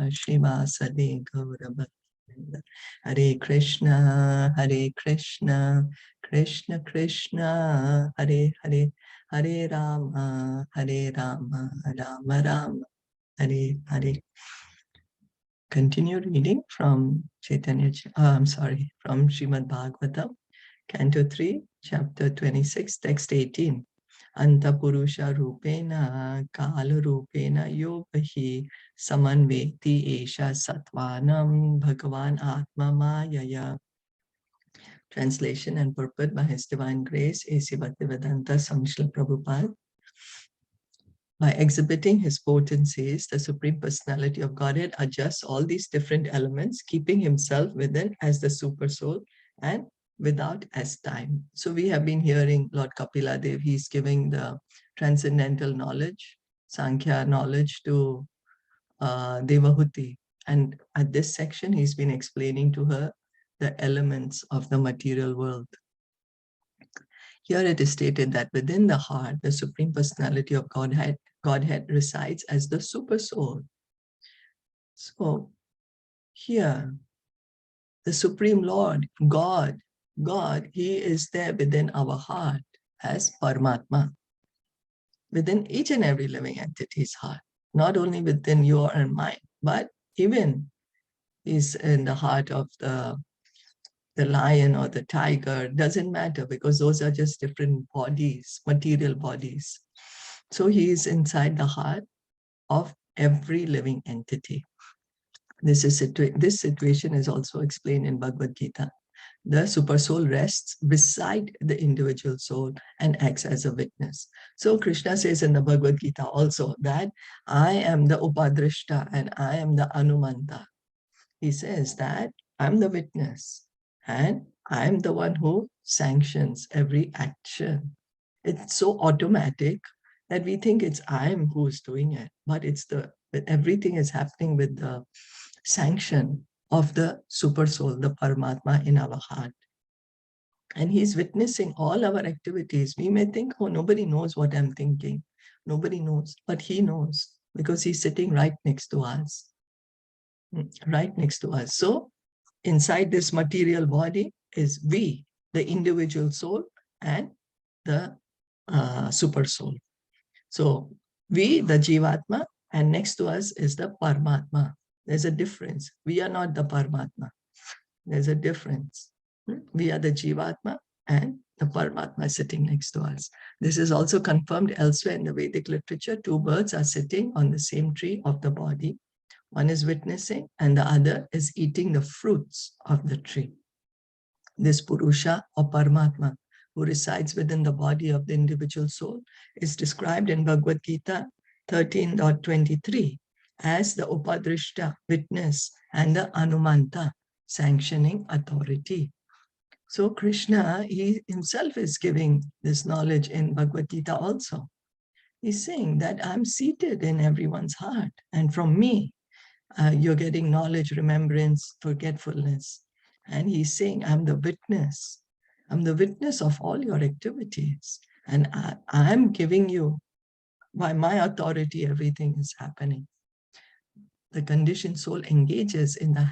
Shrivasade Gaurabha. Hare Krishna, Krishna Krishna, Hare Hare, Hare Rama, Rama Rama, Hare Hare. Continue reading from Caitanya, from Srimad Bhagavatam, Canto 3, Chapter 26, Text 18. Antapurusha Rupena Kala Rupena Yogahi Samanveti Esha Satvanam Bhagavan Atma Mayaya. Translation and purport by His Divine Grace, A.C. Bhaktivedanta Swami Srila Prabhupada. By exhibiting his potencies, the Supreme Personality of Godhead adjusts all these different elements, keeping himself within as the super soul and without as time. So we have been hearing Lord Kapila Dev, he's giving the transcendental knowledge, Sankhya knowledge to Devahuti. And at this section, he's been explaining to her the elements of the material world. Here it is stated that within the heart, the Supreme Personality of Godhead resides as the super soul. So here, the Supreme Lord, God, he is there within our heart as Paramatma, within each and every living entity's heart, not only within your and mine, but even is in the heart of the lion or the tiger, doesn't matter, because those are just different bodies, material bodies. So he is inside the heart of every living entity. This situation is also explained in Bhagavad Gita. The super soul rests beside the individual soul and acts as a witness. So Krishna says in the Bhagavad Gita also that I am the Upadrishta and I am the Anumanta. He says that I'm the witness and I'm the one who sanctions every action. It's so automatic that we think it's I'm who's doing it, but everything is happening with the sanction of the super soul, the Paramatma in our heart. And he's witnessing all our activities. We may think, oh, nobody knows what I'm thinking. Nobody knows, but he knows because he's sitting right next to us. Right next to us. So inside this material body is we, the individual soul, and the super soul. So we, the Jivatma, and next to us is the Paramatma. There's a difference. We are not the Paramatma. There's a difference. We are the Jivatma and the Paramatma sitting next to us. This is also confirmed elsewhere in the Vedic literature. Two birds are sitting on the same tree of the body. One is witnessing and the other is eating the fruits of the tree. This Purusha or Paramatma who resides within the body of the individual soul is described in Bhagavad Gita 13.23 as the Upadrishta, witness, and the Anumanta, sanctioning authority. So Krishna, he himself is giving this knowledge in Bhagavad Gita also. He's saying that I'm seated in everyone's heart, and from me, you're getting knowledge, remembrance, forgetfulness. And he's saying, I'm the witness. I'm the witness of all your activities. And I'm giving you, by my authority, everything is happening. The conditioned soul engages in the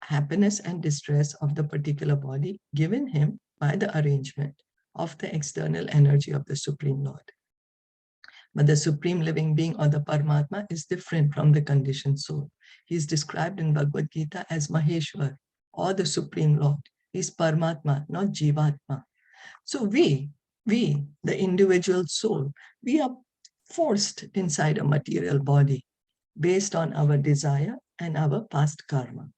happiness and distress of the particular body given him by the arrangement of the external energy of the Supreme Lord. But the Supreme Living Being or the Paramatma is different from the conditioned soul. He is described in Bhagavad Gita as Maheshwar or the Supreme Lord. He is Paramatma, not Jivatma. So we, the individual soul, we are forced inside a material body based on our desire and our past karma.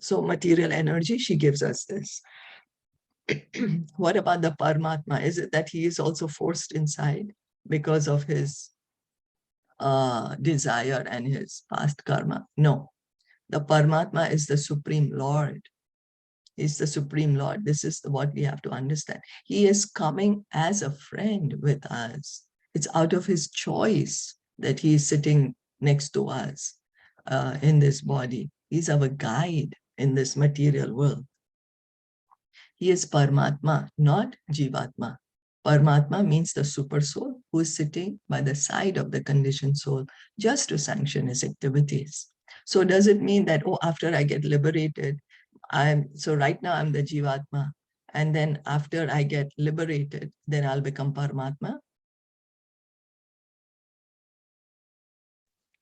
So material energy, she gives us this. What about the Paramatma? Is it that he is also forced inside because of his desire and his past karma? No. The Paramatma is the Supreme Lord. He's the Supreme Lord. This is what we have to understand. He is coming as a friend with us. It's out of his choice that he is sitting next to us in this body. He's our guide in this material world. He is Paramatma, not Jivatma. Paramatma means the super soul who is sitting by the side of the conditioned soul just to sanction his activities. So does it mean that, oh, after I get liberated, so right now I'm the Jivatma, and then after I get liberated, then I'll become Paramatma?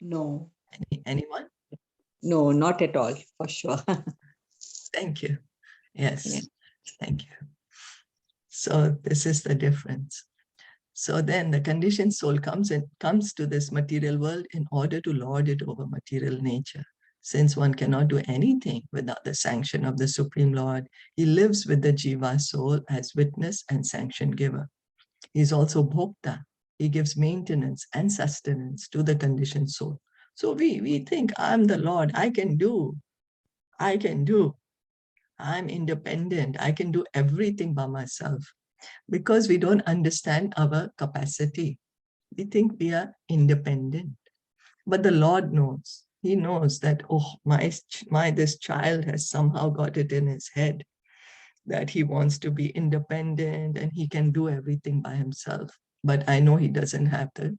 No. Anyone? No, not at all, for sure. Thank you. Yes, Yeah. thank you. So this is the difference. So then the conditioned soul comes to this material world in order to lord it over material nature. Since one cannot do anything without the sanction of the Supreme Lord, he lives with the Jiva soul as witness and sanction giver. He is also Bhokta. He gives maintenance and sustenance to the conditioned soul. So we think, I'm the Lord, I can do. I'm independent, I can do everything by myself. Because we don't understand our capacity. We think we are independent. But the Lord knows. He knows that, oh, this child has somehow got it in his head that he wants to be independent and he can do everything by himself. But I know he doesn't have the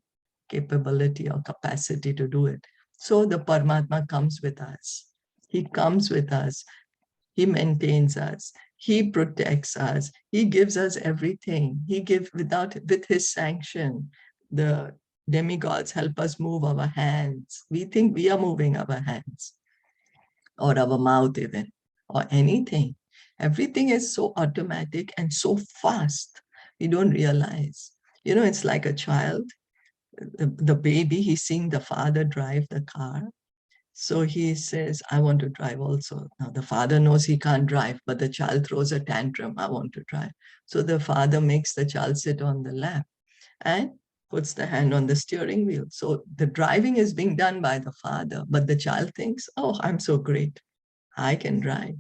capability or capacity to do it. So the Paramatma comes with us. He comes with us. He maintains us. He protects us. He gives us everything. He gives with his sanction. The demigods help us move our hands. We think we are moving our hands or our mouth even, or anything. Everything is so automatic and so fast. We don't realize. You know, it's like a child, the baby, he's seeing the father drive the car. So he says, I want to drive also. Now the father knows he can't drive, but the child throws a tantrum, I want to drive. So the father makes the child sit on the lap and puts the hand on the steering wheel. So the driving is being done by the father, but the child thinks, oh, I'm so great. I can drive.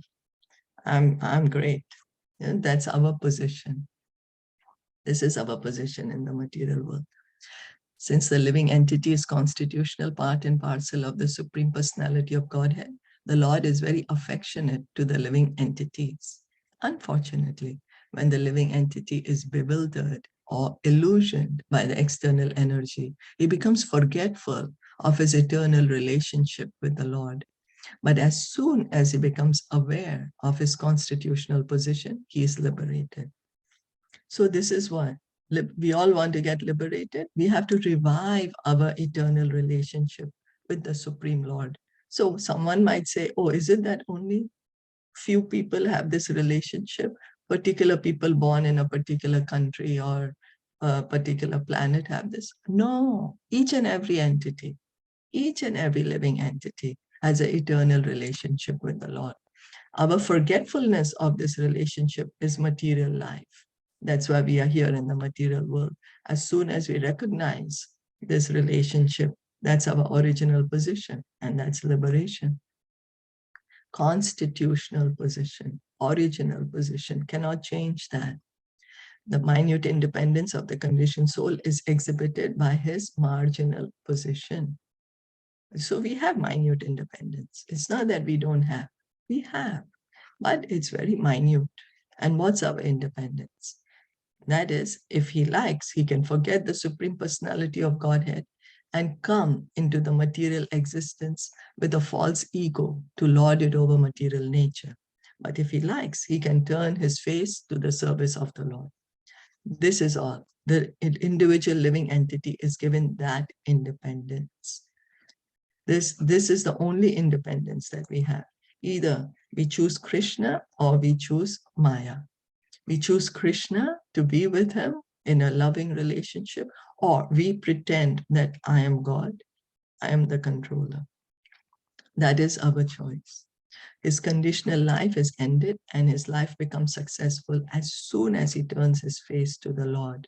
I'm great. Yeah, that's our position. This is our position in the material world. Since the living entity is constitutional part and parcel of the Supreme Personality of Godhead, the Lord is very affectionate to the living entities. Unfortunately, when the living entity is bewildered or illusioned by the external energy, he becomes forgetful of his eternal relationship with the Lord. But as soon as he becomes aware of his constitutional position, he is liberated. So this is why we all want to get liberated. We have to revive our eternal relationship with the Supreme Lord. So someone might say, oh, is it that only few people have this relationship? Particular people born in a particular country or a particular planet have this? No, each and every entity, each and every living entity has an eternal relationship with the Lord. Our forgetfulness of this relationship is material life. That's why we are here in the material world. As soon as we recognize this relationship, that's our original position, and that's liberation. Constitutional position, original position, cannot change that. The minute independence of the conditioned soul is exhibited by his marginal position. So we have minute independence. It's not that we don't have, we have, but it's very minute. And what's our independence? That is, if he likes, he can forget the Supreme Personality of Godhead and come into the material existence with a false ego to lord it over material nature. But if he likes, he can turn his face to the service of the Lord. This is all. The individual living entity is given that independence. This is the only independence that we have. Either we choose Krishna or we choose Maya. We choose Krishna to be with him in a loving relationship, or we pretend that I am God, I am the controller. That is our choice. His conditional life is ended and his life becomes successful as soon as he turns his face to the Lord.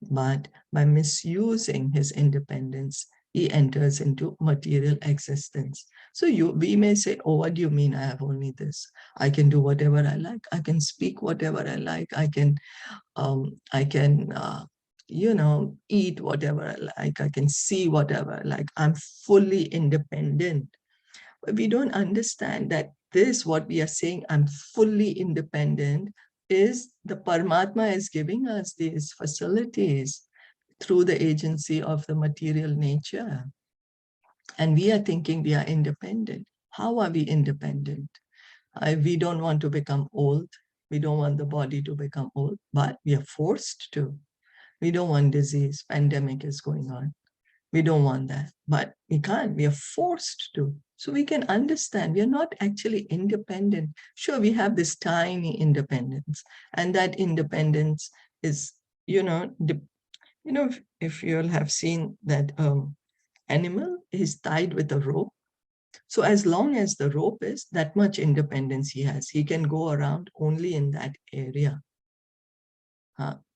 But by misusing his independence, he enters into material existence. So we may say, oh, what do you mean I have only this? I can do whatever I like. I can speak whatever I like. I can eat whatever I like. I can see whatever I like. I'm fully independent. But we don't understand that what we are saying, I'm fully independent, is the Paramatma is giving us these facilities through the agency of the material nature. And we are thinking we are independent. How are we independent? We don't want to become old. We don't want the body to become old, but we are forced to. We don't want disease. Pandemic is going on. We don't want that, but we can't. We are forced to. So we can understand we are not actually independent. Sure, we have this tiny independence, and that independence is, if you'll have seen that animal is tied with a rope. So as long as the rope is, that much independence he has. He can go around only in that area.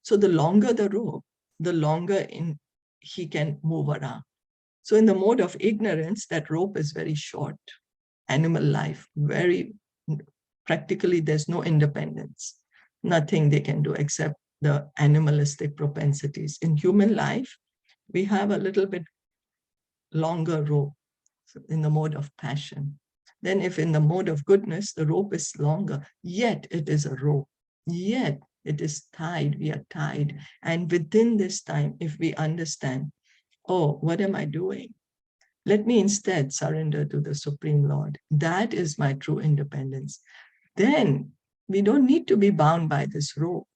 So the longer the rope, the longer he can move around. So in the mode of ignorance, that rope is very short. Animal life, practically there's no independence. Nothing they can do except the animalistic propensities. In human life, we have a little bit longer rope in the mode of passion. Then if in the mode of goodness, the rope is longer, yet it is a rope, yet it is tied, we are tied. And within this time, if we understand, oh, what am I doing? Let me instead surrender to the Supreme Lord. That is my true independence. Then we don't need to be bound by this rope.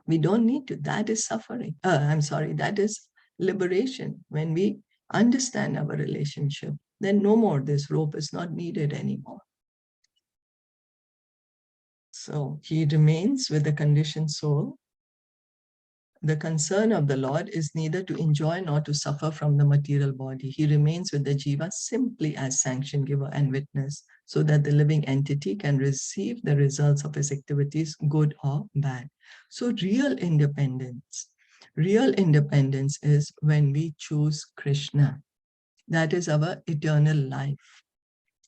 We don't need to. That is suffering. That is liberation. When we understand our relationship, then no more this rope is not needed anymore. So he remains with the conditioned soul. The concern of the Lord is neither to enjoy nor to suffer from the material body. He remains with the jiva simply as sanction giver and witness, so that the living entity can receive the results of his activities, good or bad. So real independence is when we choose Krishna. That is our eternal life.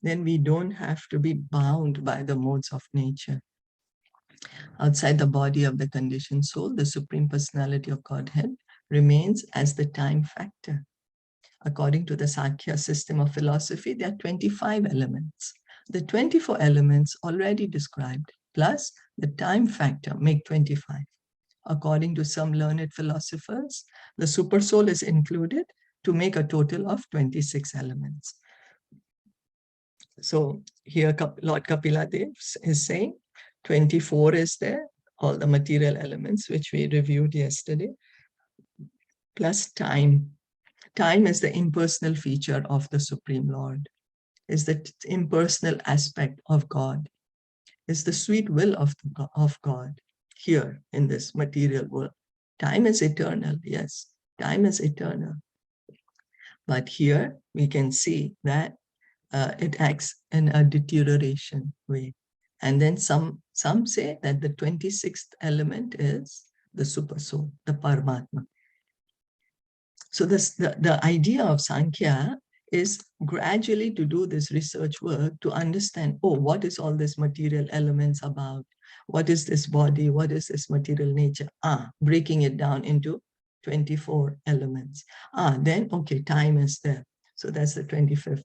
Then we don't have to be bound by the modes of nature. Outside the body of the conditioned soul, the Supreme Personality of Godhead remains as the time factor. According to the Sakya system of philosophy, there are 25 elements. The 24 elements already described, plus the time factor, make 25. According to some learned philosophers, the supersoul is included to make a total of 26 elements. So here Lord Kapila Dev is saying 24 is there, all the material elements which we reviewed yesterday, plus time. Time is the impersonal feature of the Supreme Lord, is the impersonal aspect of God, is the sweet will of God here in this material world. Time is eternal, yes, time is eternal. But here we can see that it acts in a deterioration way. And then some say that the 26th element is the supersoul, the Paramatma. So the idea of Sankhya is gradually to do this research work to understand, oh, what is all this material elements about? What is this body? What is this material nature? Breaking it down into 24 elements. Then, okay, time is there. So that's the 25th.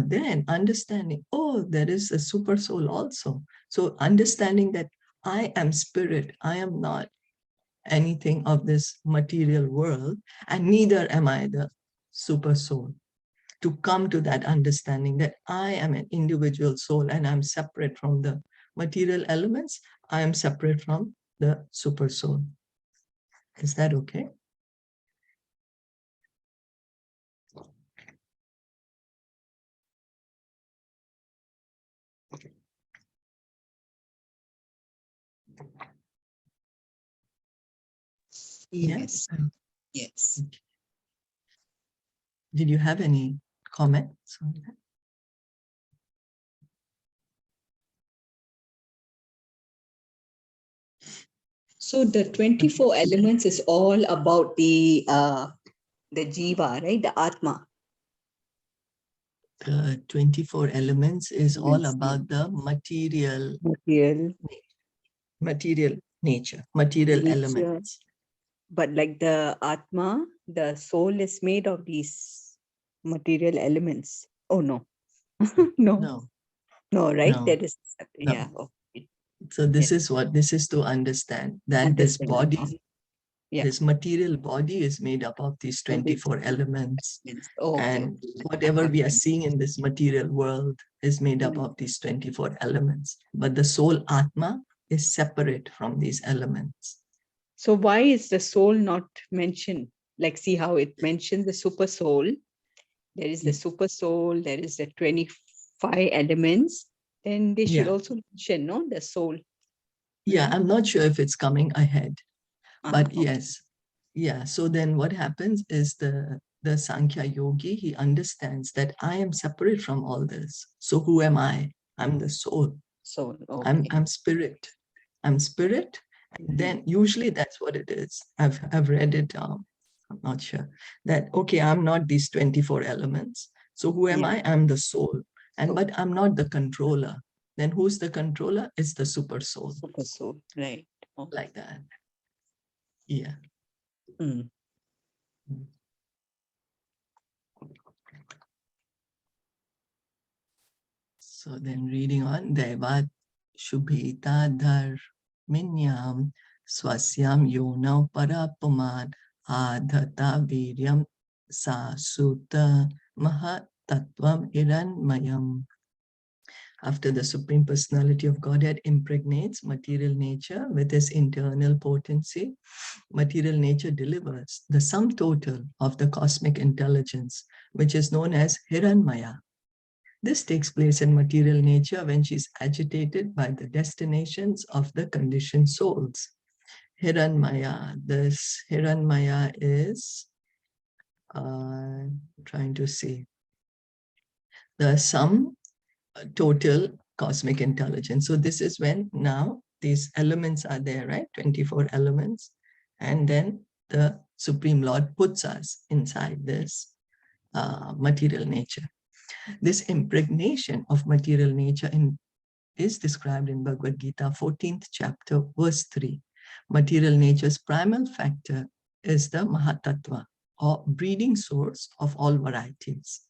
Then understanding, oh, there is a super soul also. So understanding that I am spirit, I am not anything of this material world, and neither am I the super soul. To come to that understanding that I am an individual soul and I'm separate from the material elements, I am separate from the super soul. Is that okay? Yes. Yes. Did you have any comments on that? So the 24 elements is all about the jiva, right? The Atma. The 24 elements is all about the material nature, material elements. But like the Atma, the soul is made of these material elements. Oh, no. No, right? No. That is, No. Okay. So this is to understand that this body This material body is made up of these 24 elements. And whatever we are seeing in this material world is made up of these 24 elements. But the soul Atma is separate from these elements. So why is the soul not mentioned? Like, see how it mentions the super soul. There is the super soul, there is the 25 elements. Then they should also mention, no, the soul. Yeah, I'm not sure if it's coming ahead, but yes. Yeah, so then what happens is the Sankhya yogi, he understands that I am separate from all this. So who am I? I'm the soul. Soul, I'm spirit. I'm spirit. And then usually that's what it is. I've read it. I'm not sure that, okay, I'm not these 24 elements. So who am I? I'm the soul. And but I'm not the controller. Then who's the controller? It's the super soul. Super soul, right. Like that. Yeah. So then reading on, Devat Shubhita Dharminyam Swasyam Yonau Parapuman Adhata Viryam Sasuta Mahatattvam Hiranmayam. After the Supreme Personality of Godhead impregnates material nature with his internal potency, material nature delivers the sum total of the cosmic intelligence, which is known as Hiranmaya. This takes place in material nature when she is agitated by the destinations of the conditioned souls. Hiranmaya. This Hiranmaya is, trying to see, the sum total cosmic intelligence. So this is when now these elements are there, right? 24 elements. And then the Supreme Lord puts us inside this material nature. This impregnation of material nature is described in Bhagavad Gita, 14th chapter, verse 3. Material nature's primal factor is the Mahatattva, or breeding source of all varieties.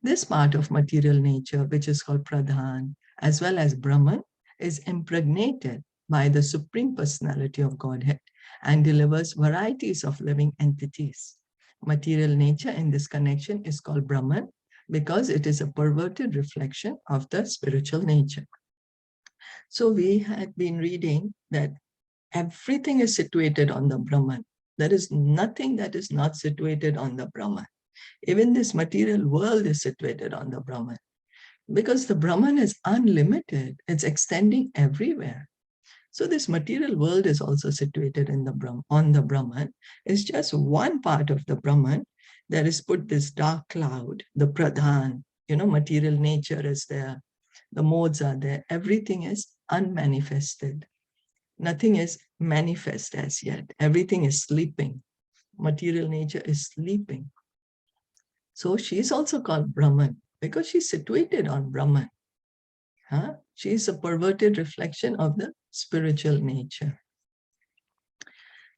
This part of material nature, which is called Pradhan, as well as Brahman, is impregnated by the Supreme Personality of Godhead and delivers varieties of living entities. Material nature in this connection is called Brahman because it is a perverted reflection of the spiritual nature. So we had been reading that everything is situated on the Brahman. There is nothing that is not situated on the Brahman. Even this material world is situated on the Brahman. Because the Brahman is unlimited, it's extending everywhere. So this material world is also situated in on the Brahman. It's just one part of the Brahman. There is put this dark cloud, the Pradhan, material nature is there. The modes are there. Everything is unmanifested. Nothing is manifest as yet. Everything is sleeping. Material nature is sleeping. So she's also called Brahman because she's situated on Brahman. She is a perverted reflection of the spiritual nature.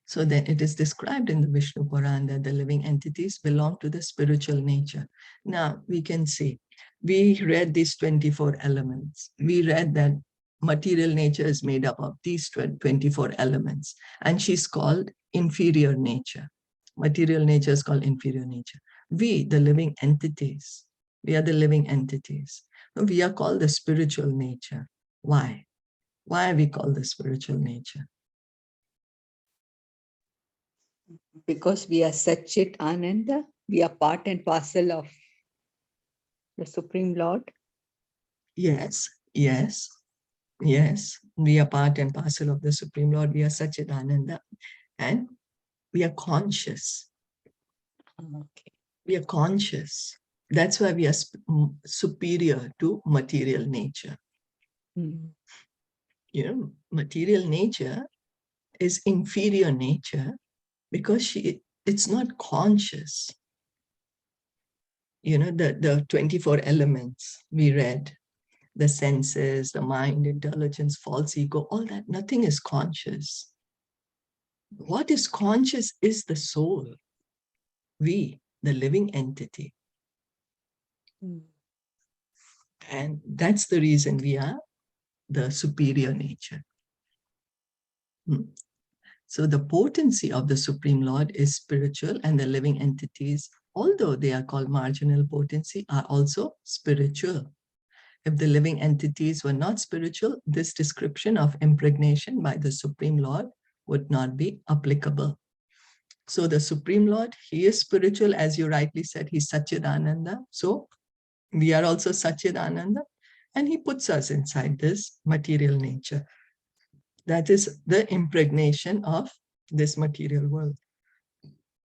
So then it is described in the Vishnu Puran that the living entities belong to the spiritual nature. Now we can see, we read these 24 elements. We read that material nature is made up of these 24 elements, and she's called inferior nature. Material nature is called inferior nature. We, the living entities, we are the living entities. We are called the spiritual nature. Why? Why are we called the spiritual nature? Because we are Satchit Ananda, we are part and parcel of the Supreme Lord. Yes, yes, yes. We are part and parcel of the Supreme Lord. We are Satchit Ananda, and we are conscious. Okay. We are conscious. That's why we are superior to material nature. Material nature is inferior nature because it's not conscious. The 24 elements we read, the senses, the mind, intelligence, false ego, all that, nothing is conscious. What is conscious is the soul. We, the living entity. And that's the reason we are the superior nature. So the potency of the Supreme Lord is spiritual, and the living entities, although they are called marginal potency, are also spiritual. If the living entities were not spiritual, this description of impregnation by the Supreme Lord would not be applicable. So the Supreme Lord, he is spiritual, as you rightly said, he's Satchidananda. So we are also Satchidananda, and he puts us inside this material nature. That is the impregnation of this material world.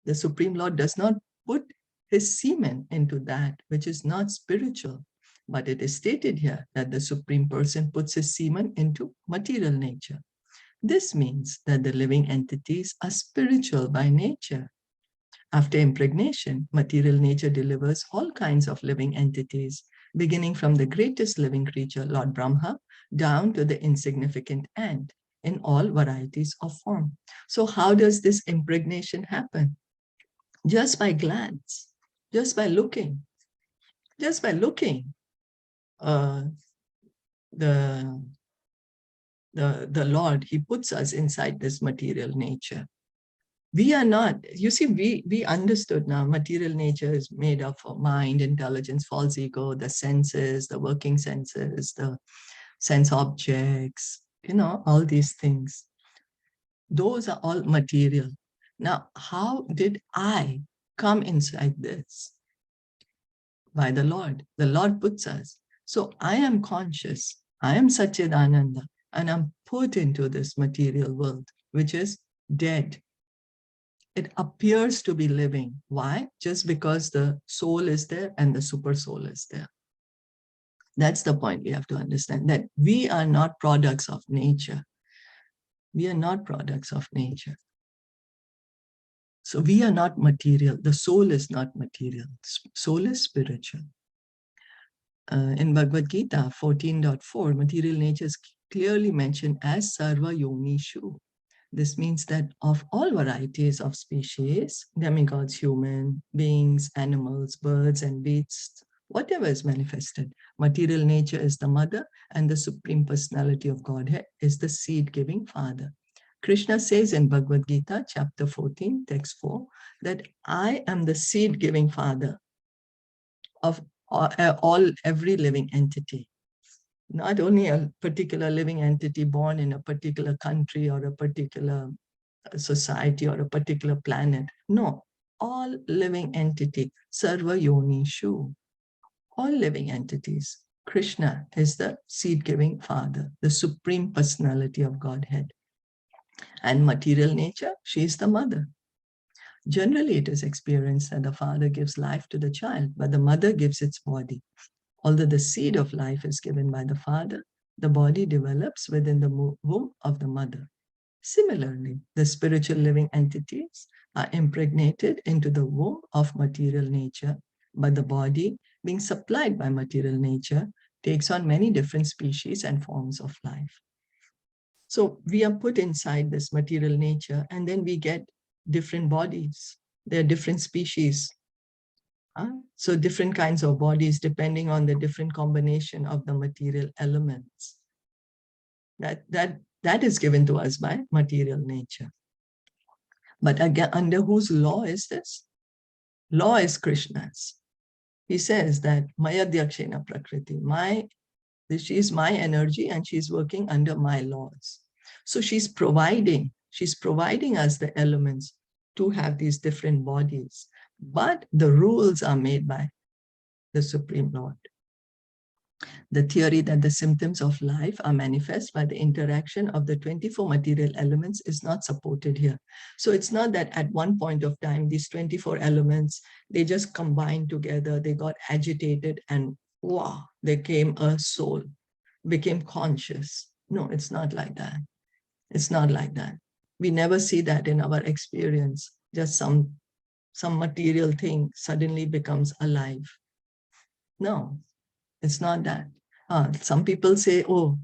The Supreme Lord does not put his semen into that which is not spiritual, but it is stated here that the Supreme Person puts his semen into material nature. This means that the living entities are spiritual by nature. After impregnation, material nature delivers all kinds of living entities, beginning from the greatest living creature, Lord Brahma, down to the insignificant ant, in all varieties of form. So how does this impregnation happen? Just by glance, just by looking, the Lord, he puts us inside this material nature. We are not, you see, we understood now material nature is made up of mind, intelligence, false ego, the senses, the working senses, the sense objects, all these things. Those are all material. Now, how did I come inside this? By the Lord. The Lord puts us. So I am conscious. I am Satchidananda, and I'm put into this material world, which is dead. It appears to be living. Why? Just because the soul is there and the super soul is there. That's the point we have to understand, that we are not products of nature. We are not products of nature. So we are not material. The soul is not material. Soul is spiritual. In Bhagavad Gita 14.4, material nature is clearly mentioned as Sarva Yonishu. This means that of all varieties of species, demigods, human beings, animals, birds, and beasts, whatever is manifested, material nature is the mother, and the Supreme Personality of Godhead is the seed-giving father. Krishna says in Bhagavad Gita, chapter 14, text 4, that I am the seed-giving father of every living entity. Not only a particular living entity born in a particular country or a particular society or a particular planet. No, all living entity, Sarva Yonishu, all living entities. Krishna is the seed-giving father, the Supreme Personality of Godhead. And material nature, she is the mother. Generally, it is experienced that the father gives life to the child, but the mother gives its body. Although the seed of life is given by the father, the body develops within the womb of the mother. Similarly, the spiritual living entities are impregnated into the womb of material nature, but the body, being supplied by material nature, takes on many different species and forms of life. So we are put inside this material nature, and then we get different bodies. There are different species. So different kinds of bodies depending on the different combination of the material elements. That is given to us by material nature. But again, under whose law is this? Law is Krishna's. He says that Maya Dyakshena Prakriti, she is my energy and she's working under my laws. So she's providing us the elements to have these different bodies. But the rules are made by the Supreme Lord. The theory that the symptoms of life are manifest by the interaction of the 24 material elements is not supported here. So it's not that at one point of time, these 24 elements, they just combined together, they got agitated and wow, there came a soul, became conscious. No, it's not like that. It's not like that. We never see that in our experience. Just some material thing suddenly becomes alive. No, it's not that. Some people say, oh,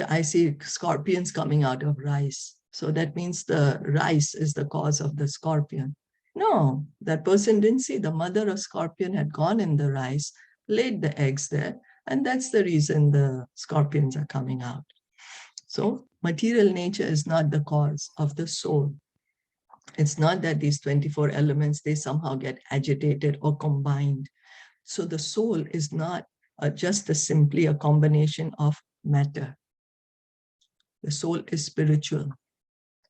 I see scorpions coming out of rice. So that means the rice is the cause of the scorpion. No, that person didn't see the mother of scorpion had gone in the rice, laid the eggs there, and that's the reason the scorpions are coming out. So material nature is not the cause of the soul. It's not that these 24 elements, they somehow get agitated or combined. So the soul is not just simply a combination of matter. The soul is spiritual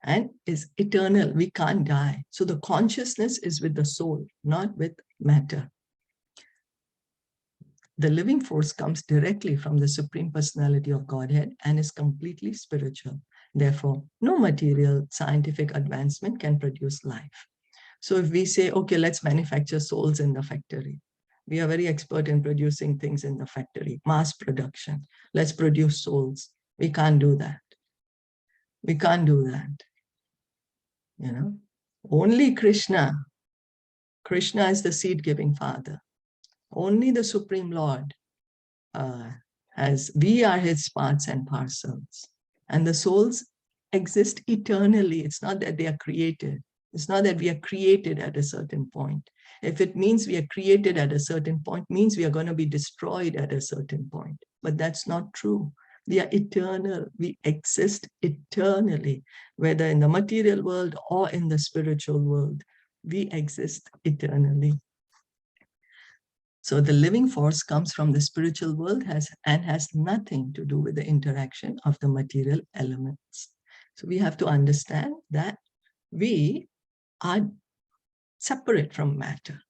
and is eternal. We can't die. So the consciousness is with the soul, not with matter. The living force comes directly from the Supreme Personality of Godhead and is completely spiritual. Therefore, no material scientific advancement can produce life. So if we say, okay, let's manufacture souls in the factory. We are very expert in producing things in the factory, mass production. Let's produce souls. We can't do that. We can't do that. You know, only Krishna. Krishna is the seed-giving Father. Only the Supreme Lord we are his parts and parcels. And the souls exist eternally. It's not that they are created. It's not that we are created at a certain point. If it means we are created at a certain point, means we are going to be destroyed at a certain point. But that's not true. We are eternal. We exist eternally, whether in the material world or in the spiritual world. We exist eternally. So the living force comes from the spiritual world and has nothing to do with the interaction of the material elements. So we have to understand that we are separate from matter.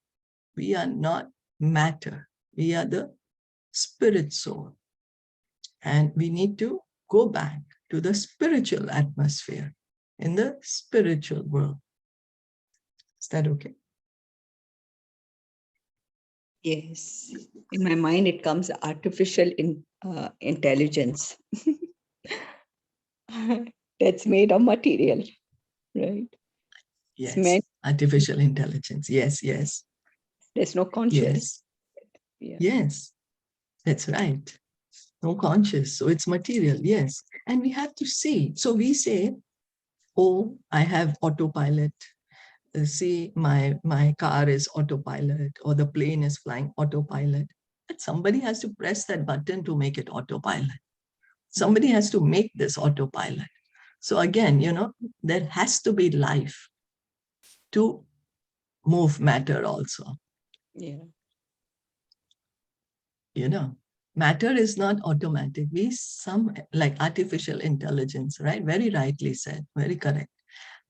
We are not matter. We are the spirit soul. And we need to go back to the spiritual atmosphere in the spiritual world. Is that okay? Yes. In my mind, it comes artificial intelligence. That's made of material, right? Yes, artificial intelligence. Yes, yes. There's no conscious. Yes, yes, that's right. No conscious, so it's material, yes. And we have to see. So we say, oh, I have autopilot. See, my car is autopilot, or the plane is flying autopilot. But somebody has to press that button to make it autopilot. Somebody has to make this autopilot. So again, you know, there has to be life to move matter also. Yeah. You know, matter is not automatic. Some like artificial intelligence, right? Very rightly said, very correct.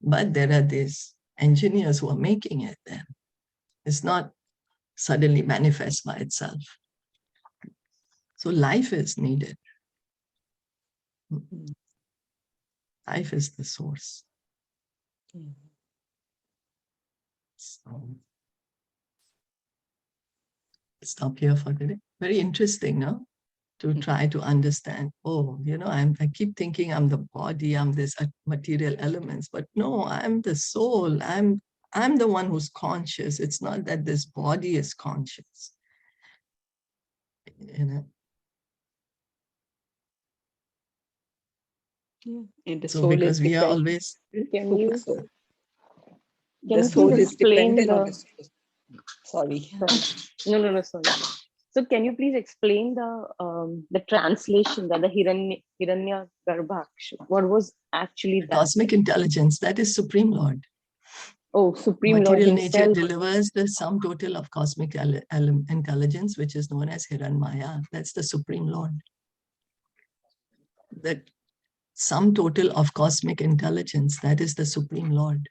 But there are these engineers who are making it then. It's not suddenly manifest by itself. So life is needed. Life is the source. So stop here for today. Very interesting, no? To try to understand, oh, you know, I keep thinking I'm the body, I'm this material elements, but no, I'm the soul. I'm the one who's conscious. It's not that this body is conscious. You know? Yeah. And the So soul because is we are dependent. always... Can you The soul please is explain dependent on the... the... Sorry. No, sorry. So can you please explain the translation that the Hiranya Garbhaksha? What was actually that? Cosmic intelligence, that is Supreme Lord. Oh, Supreme Lord Material nature himself. delivers the sum total of cosmic intelligence, which is known as Hiranmaya. That's the Supreme Lord. The sum total of cosmic intelligence, that is the Supreme Lord.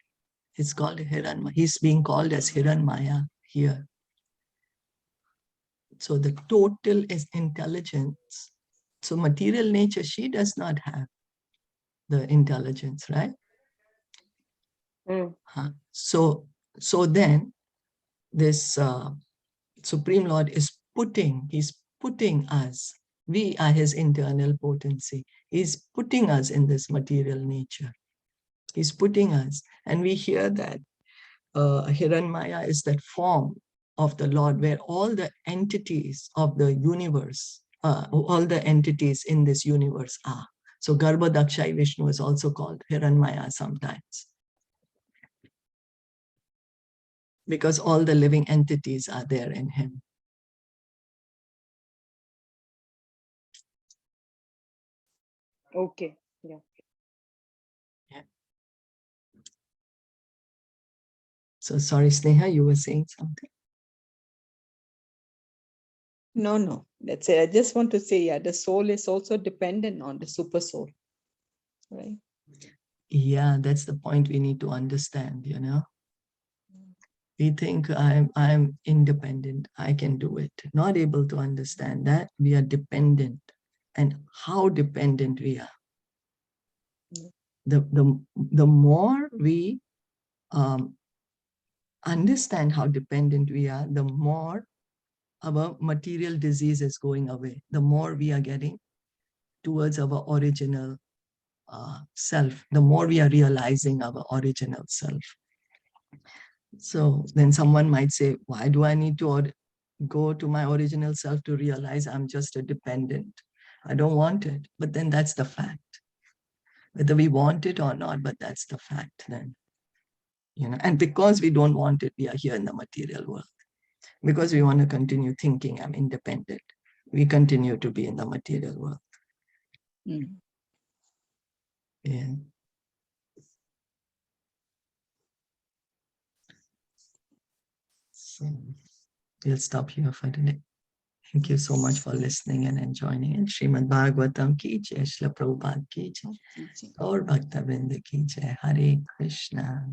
It's called Hiranmaya. He's being called as Hiranmaya here. So the total is intelligence. So material nature, she does not have the intelligence, right? So then this Supreme Lord is he's putting us, we are his internal potency. He's putting us in this material nature. He's putting us, and we hear that Hiranmaya is that form of the Lord where all the entities of the universe, all the entities in this universe are. So Garbhodakshai Vishnu is also called Hiranmaya sometimes, because all the living entities are there in him. Okay. Yeah. So sorry, Sneha, you were saying something. No, that's it. I just want to say, yeah, the soul is also dependent on the super soul, right? Yeah, that's the point we need to understand, you know. We think I'm independent, I can do it. Not able to understand that we are dependent and how dependent we are. The more we understand how dependent we are, the more our material disease is going away, the more we are getting towards our original self, the more we are realizing our original self. So then someone might say, why do I need to go to my original self to realize I'm just a dependent? I don't want it. But then that's the fact. Whether we want it or not, but that's the fact then. You know, and because we don't want it, we are here in the material world. Because we want to continue thinking I'm independent, we continue to be in the material world. Mm. Yeah. So we'll stop here for today. Thank you so much for listening and enjoying. And Srimad Bhagavatam ki jai, Shilpa Prabhupada ki jai, Gaur Bhakta Vrinda ki jai. Hare Krishna.